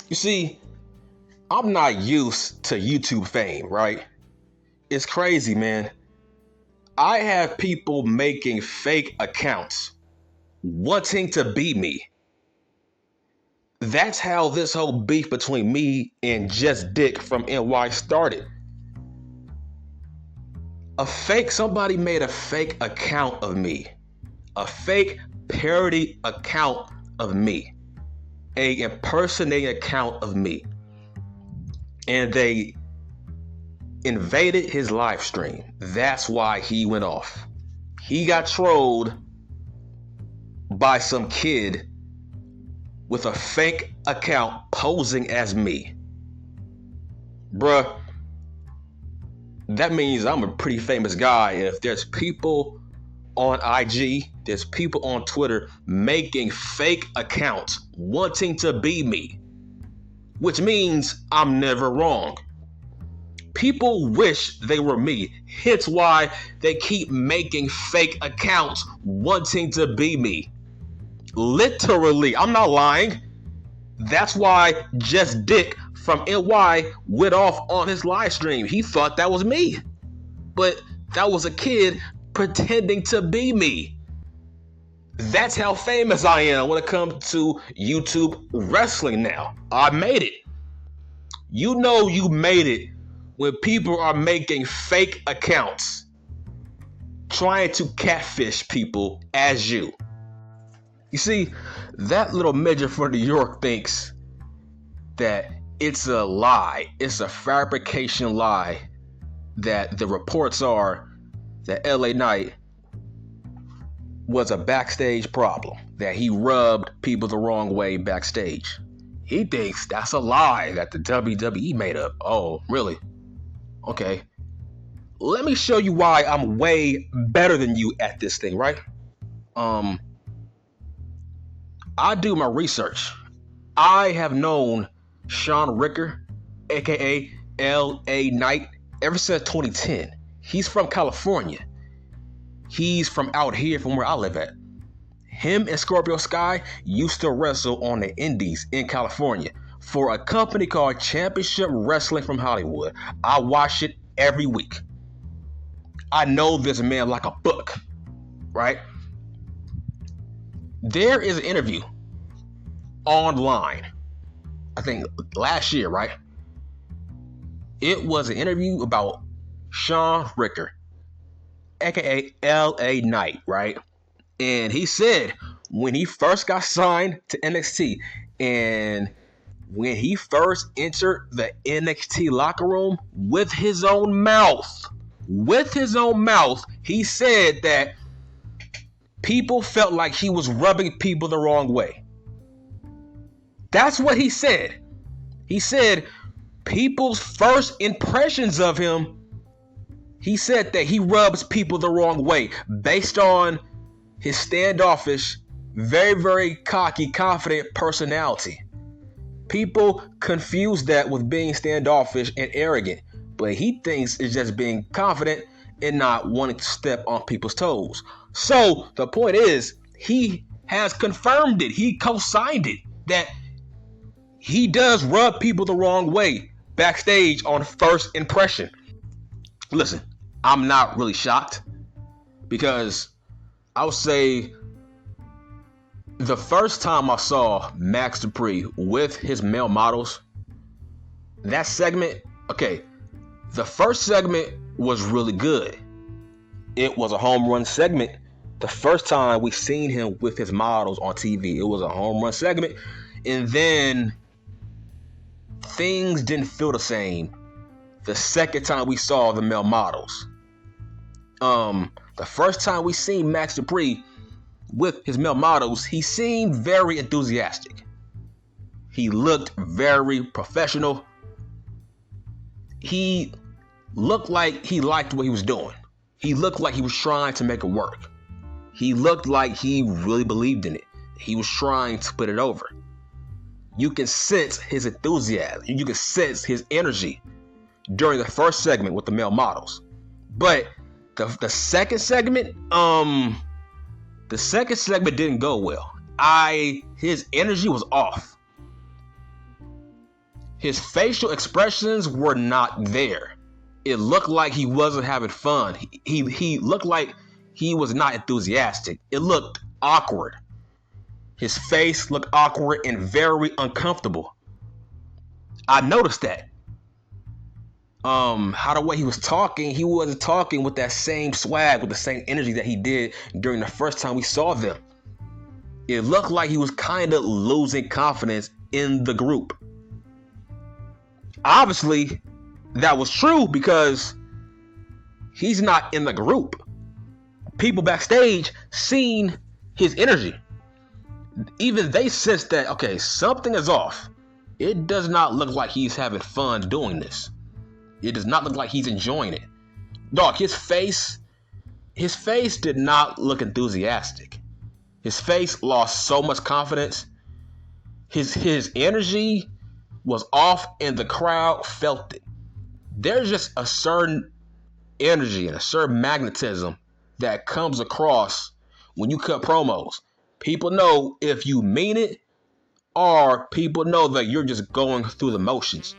You see, I'm not used to YouTube fame, right? It's crazy, man. I have people making fake accounts wanting to be me. That's how this whole beef between me and Just Dick from NY started. Somebody made a fake account of me, a fake parody account of me, a impersonating account of me, and they invaded his live stream. That's why he went off. He got trolled by some kid with a fake account posing as me. Bruh, that means I'm a pretty famous guy. And if there's people on IG, there's people on Twitter making fake accounts wanting to be me, which means I'm never wrong. People wish they were me. Hence why they keep making fake accounts wanting to be me. Literally, I'm not lying. That's why Just Dick from NY went off on his live stream. He thought that was me. But that was a kid pretending to be me. That's how famous I am when it comes to YouTube wrestling now. I made it. You know you made it when people are making fake accounts trying to catfish people as you. You see, that little midget from New York thinks that it's a lie. It's a fabrication lie that the reports are that LA Knight was a backstage problem, that he rubbed people the wrong way backstage. He thinks that's a lie that the WWE made up. Oh, really? Okay. Let me show you why I'm way better than you at this thing, right? I do my research. I have known Sean Ricker, aka LA Knight, ever since 2010. He's from California. He's from out here from where I live at. Him and Scorpio Sky used to wrestle on the Indies in California for a company called Championship Wrestling from Hollywood. I watch it every week. I know this man like a book, right? There is an interview online, I think last year, right? It was an interview about Sean Ricker, aka LA Knight, right? And he said when he first got signed to NXT and when he first entered the NXT locker room with his own mouth, he said that people felt like he was rubbing people the wrong way. That's what he said. He said people's first impressions of him, he said that he rubs people the wrong way based on his standoffish, very, very cocky, confident personality. People confuse that with being standoffish and arrogant, but he thinks it's just being confident and not wanting to step on people's toes. So the point is, he has confirmed it. He co-signed it that he does rub people the wrong way backstage on first impression. Listen, I'm not really shocked because I would say the first time I saw Max Dupri with his male models, that segment, okay, the first segment was really good. It was a home run segment. The first time we seen him with his models on TV, it was a home run segment. And then things didn't feel the same the second time we saw the male models. The first time we seen Max Dupri with his male models, he seemed very enthusiastic. He looked very professional. He looked like he liked what he was doing. He looked like he was trying to make it work. He looked like he really believed in it. He was trying to put it over. You can sense his enthusiasm. You can sense his energy during the first segment with the male models. But the second segment, didn't go well. His energy was off. His facial expressions were not there. It looked like he wasn't having fun. He looked like he was not enthusiastic. It looked awkward. His face looked awkward and very uncomfortable. I noticed that. How the way he was talking, he wasn't talking with that same swag, with the same energy that he did during the first time we saw them. It looked like he was kind of losing confidence in the group. Obviously, that was true because he's not in the group. People backstage seen his energy. Even they sensed that, okay, something is off. It does not look like he's having fun doing this. It does not look like he's enjoying it. Dog, his face did not look enthusiastic. His face lost so much confidence. His energy was off and the crowd felt it. There's just a certain energy and a certain magnetism that comes across when you cut promos. People know if you mean it, or people know that you're just going through the motions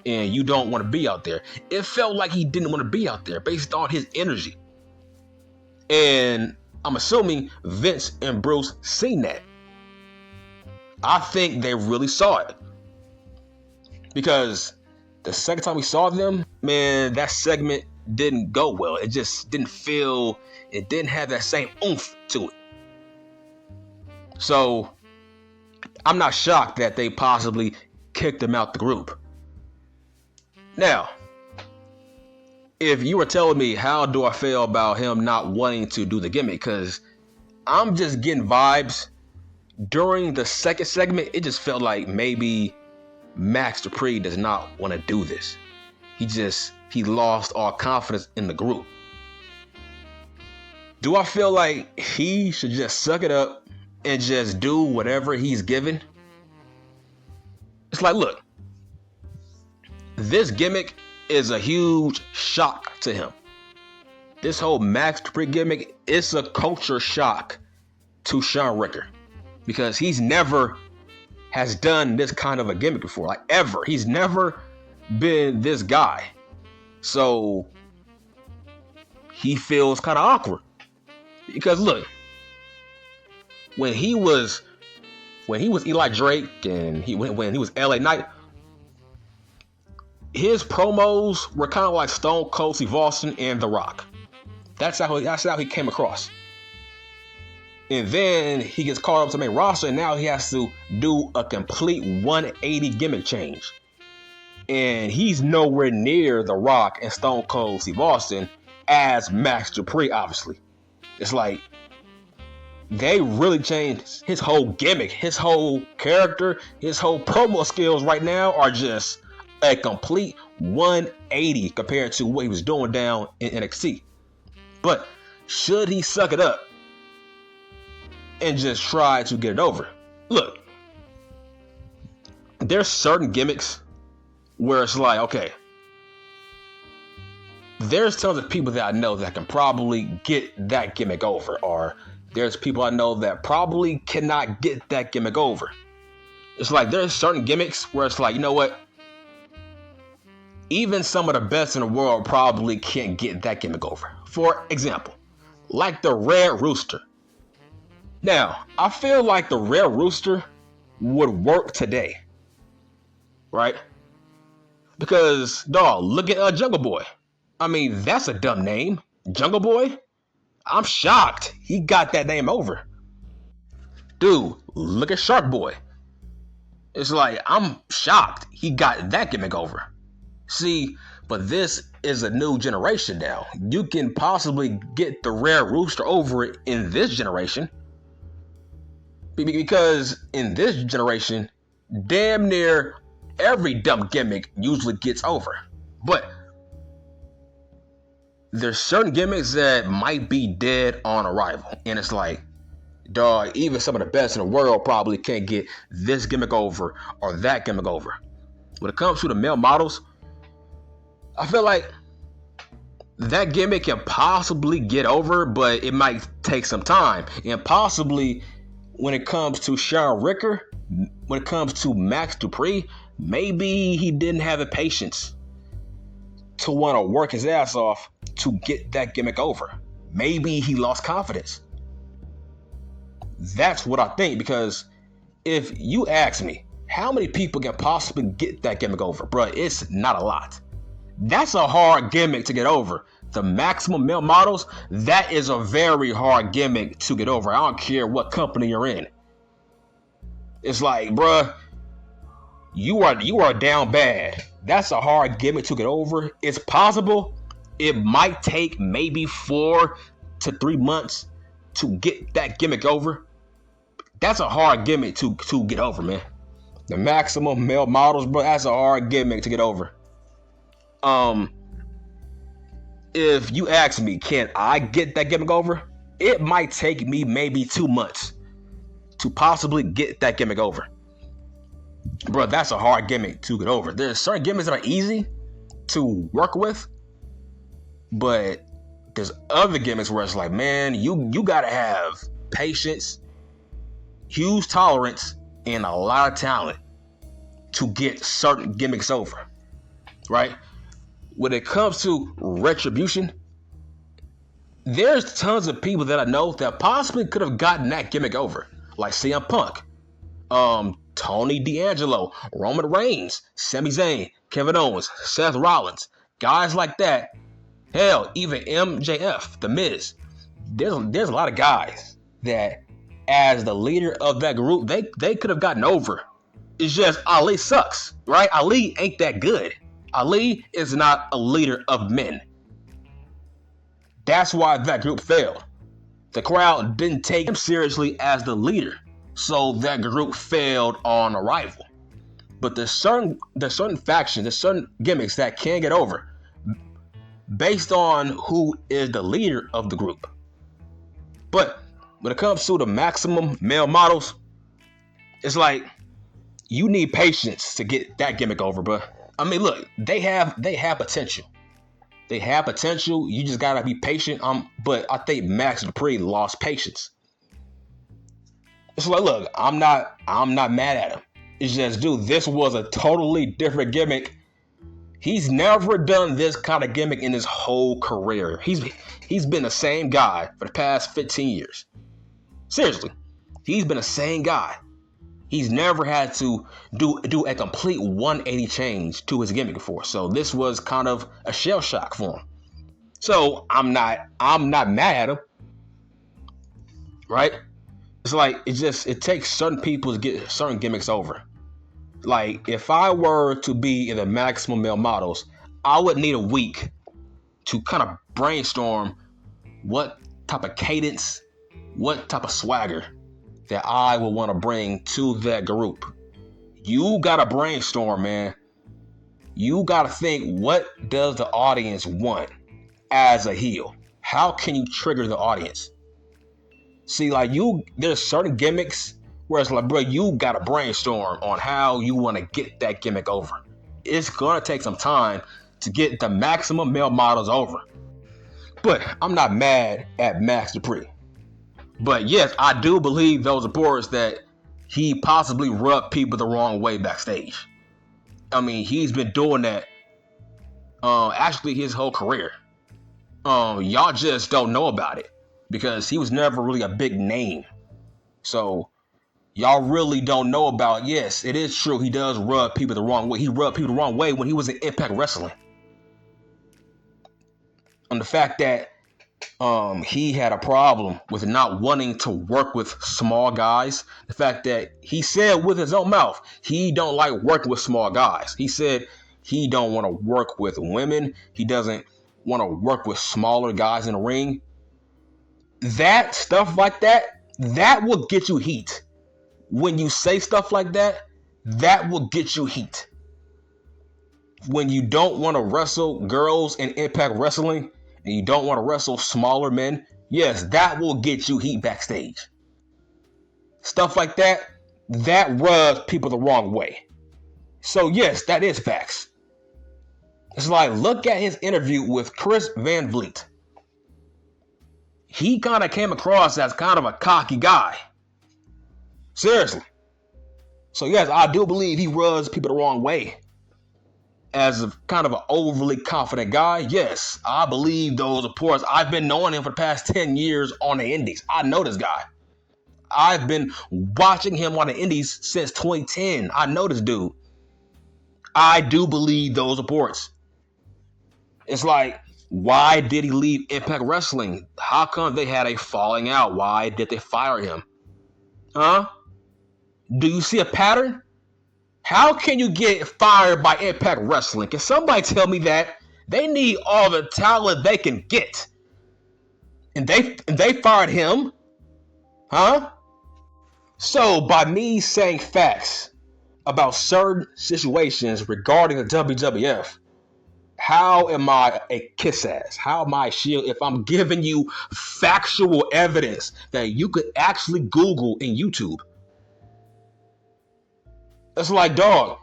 and you don't want to be out there. It felt like he didn't want to be out there based on his energy. And I'm assuming Vince and Bruce seen that. I think they really saw it. Because the second time we saw them, man, that segment didn't go well. It just didn't feel, it didn't have that same oomph to it. So, I'm not shocked that they possibly kicked him out the group. Now, if you were telling me how do I feel about him not wanting to do the gimmick, because I'm just getting vibes. During the second segment, it just felt like maybe Max Dupri does not want to do this. He lost all confidence in the group. Do I feel like he should just suck it up and just do whatever he's given? It's like, look, this gimmick is a huge shock to him. This whole Max Dupri gimmick is a culture shock to Shawn Ricker, because he's never has done this kind of a gimmick before, like ever. He's never been this guy. So he feels kind of awkward. Because look, when he was Eli Drake and when he was LA Knight, his promos were kind of like Stone Cold Steve Austin and The Rock. That's how he came across. And then he gets called up to the main roster, and now he has to do a complete 180 gimmick change. And he's nowhere near The Rock and Stone Cold Steve Austin as Max Dupri, obviously. It's like they really changed his whole gimmick, his whole character, his whole promo skills right now are just a complete 180 compared to what he was doing down in NXT. But should he suck it up and just try to get it over? Look, there's certain gimmicks where it's like, okay, there's tons of people that I know that can probably get that gimmick over, or there's people I know that probably cannot get that gimmick over. It's like there's certain gimmicks where it's like, you know what? Even some of the best in the world probably can't get that gimmick over. For example, like the Red Rooster. Now, I feel like the Red Rooster would work today, right? Because, dog, look at Jungle Boy. I mean, that's a dumb name. Jungle Boy? I'm shocked he got that name over. Dude, look at Shark Boy. It's like, I'm shocked he got that gimmick over. See, but this is a new generation now. You can possibly get the Red Rooster over in this generation. Because in this generation, damn near every dumb gimmick usually gets over. But there's certain gimmicks that might be dead on arrival. And it's like, dog, even some of the best in the world probably can't get this gimmick over or that gimmick over. When it comes to the male models, I feel like that gimmick can possibly get over, but it might take some time. And possibly when it comes to Sharon Ricker, when it comes to Max Dupri, maybe he didn't have the patience to want to work his ass off to get that gimmick over. Maybe he lost confidence. That's what I think, because if you ask me, how many people can possibly get that gimmick over? Bruh, it's not a lot. That's a hard gimmick to get over. The maximum male models, that is a very hard gimmick to get over. I don't care what company you're in. It's like, bruh, you are down bad. That's a hard gimmick to get over. It's possible. It might take maybe 4 to 3 months to get that gimmick over. That's a hard gimmick to get over, man. The maximum male models, bro, that's a hard gimmick to get over. If you ask me, can I get that gimmick over? It might take me maybe 2 months to possibly get that gimmick over. Bro, that's a hard gimmick to get over. There's certain gimmicks that are easy to work with, but there's other gimmicks where it's like, man, you gotta have patience, huge tolerance, and a lot of talent to get certain gimmicks over, right? When it comes to retribution, there's tons of people that I know that possibly could have gotten that gimmick over, like CM Punk, Tony D'Angelo, Roman Reigns, Sami Zayn, Kevin Owens, Seth Rollins, guys like that. Hell, even MJF, The Miz. There's a lot of guys that, as the leader of that group, they could have gotten over. It's just Ali sucks, right? Ali ain't that good. Ali is not a leader of men. That's why that group failed. The crowd didn't take him seriously as the leader, so that group failed on arrival. But there's certain factions, there's certain gimmicks that can get over based on who is the leader of the group. But when it comes to the maximum male models, it's like you need patience to get that gimmick over, bro. I mean, look, they have potential. They have potential. You just gotta be patient. But I think Max Dupri lost patience. It's like, look, I'm not mad at him. It's just, dude, this was a totally different gimmick. He's never done this kind of gimmick in his whole career. He's been the same guy for the past 15 years. Seriously, he's been the same guy. He's never had to do a complete 180 change to his gimmick before. So this was kind of a shell shock for him. So I'm not mad at him. Right? It's like it takes certain people to get certain gimmicks over. Like, if I were to be in the maximum male models, I would need a week to kind of brainstorm what type of cadence, what type of swagger that I would want to bring to that group. You gotta brainstorm, man. You gotta think, what does the audience want as a heel? How can you trigger the audience? See, like, there's certain gimmicks where it's like, bro, you gotta brainstorm on how you want to get that gimmick over. It's gonna take some time to get the maximum male models over. But I'm not mad at Max Dupri. But yes, I do believe those reports that he possibly rubbed people the wrong way backstage. I mean, he's been doing that actually his whole career. Y'all just don't know about it because he was never really a big name. So y'all really don't know about, yes, it is true, he does rub people the wrong way. He rubbed people the wrong way when he was in Impact Wrestling. And the fact that he had a problem with not wanting to work with small guys. The fact that he said with his own mouth, he don't like working with small guys. He said he don't want to work with women. He doesn't want to work with smaller guys in the ring. That stuff like that will get you heat. When you say stuff like that will get you heat. When you don't want to wrestle girls in Impact Wrestling, and you don't want to wrestle smaller men, yes, that will get you heat backstage. Stuff like that rubs people the wrong way. So yes, that is facts. It's like, look at his interview with Chris Van Vliet. He kind of came across as kind of a cocky guy. Seriously. So yes, I do believe he rubs people the wrong way. As a kind of an overly confident guy, yes, I believe those reports. I've been knowing him for the past 10 years on the Indies. I know this guy. I've been watching him on the Indies since 2010. I know this dude. I do believe those reports. It's like, why did he leave Impact Wrestling? How come they had a falling out? Why did they fire him? Huh? Do you see a pattern? How can you get fired by Impact Wrestling? Can somebody tell me that? They need all the talent they can get. And they fired him? Huh? So by me saying facts about certain situations regarding the WWF, how am I a kiss ass? How am I a shield if I'm giving you factual evidence that you could actually Google in YouTube? It's like, dog,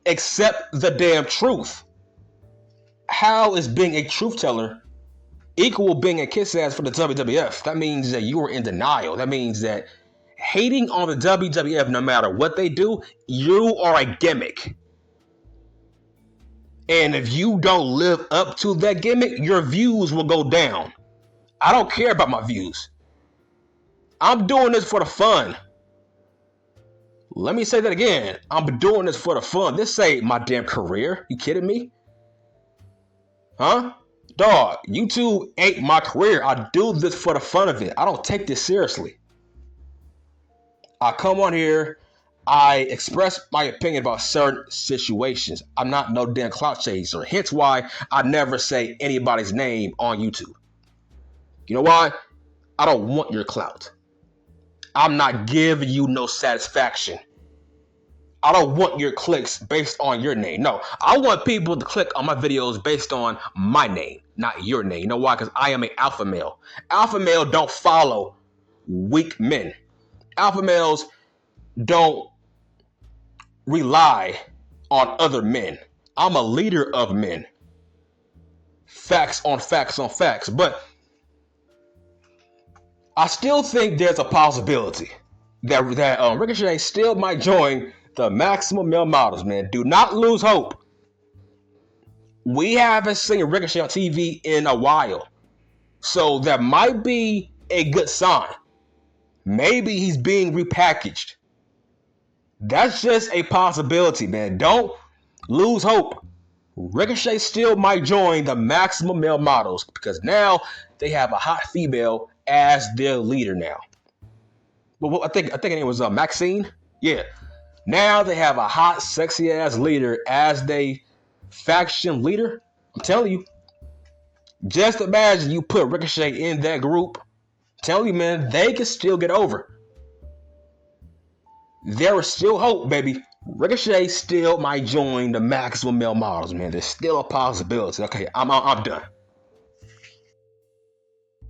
accept the damn truth. How is being a truth teller equal being a kiss ass for the WWF? That means that you are in denial. That means that hating on the WWF, no matter what they do, you are a gimmick. And if you don't live up to that gimmick, your views will go down. I don't care about my views. I'm doing this for the fun. Let me say that again. I'm doing this for the fun. This ain't my damn career. You kidding me? Huh? Dog, YouTube ain't my career. I do this for the fun of it. I don't take this seriously. I come on here, I express my opinion about certain situations. I'm not no damn clout chaser. Hence why I never say anybody's name on YouTube. You know why? I don't want your clout. I'm not giving you no satisfaction. I don't want your clicks based on your name. No, I want people to click on my videos based on my name, not your name. You know why? Because I am an alpha male. Alpha male don't follow weak men. Alpha males don't rely on other men. I'm a leader of men. Facts on facts on facts. But I still think there's a possibility that Ricochet still might join the Maximum Male Models, man. Do not lose hope. We haven't seen Ricochet on TV in a while. So that might be a good sign. Maybe he's being repackaged. That's just a possibility, man. Don't lose hope. Ricochet still might join the Maximum Male Models because now they have a hot female as their leader now. Well, I think her name was Maxine. Yeah. Now they have a hot, sexy ass leader as their faction leader. I'm telling you. Just imagine you put Ricochet in that group. I'm telling you, man, they can still get over. There is still hope, baby. Ricochet still might join the Maximum Male Models, man. There's still a possibility. Okay, I'm done.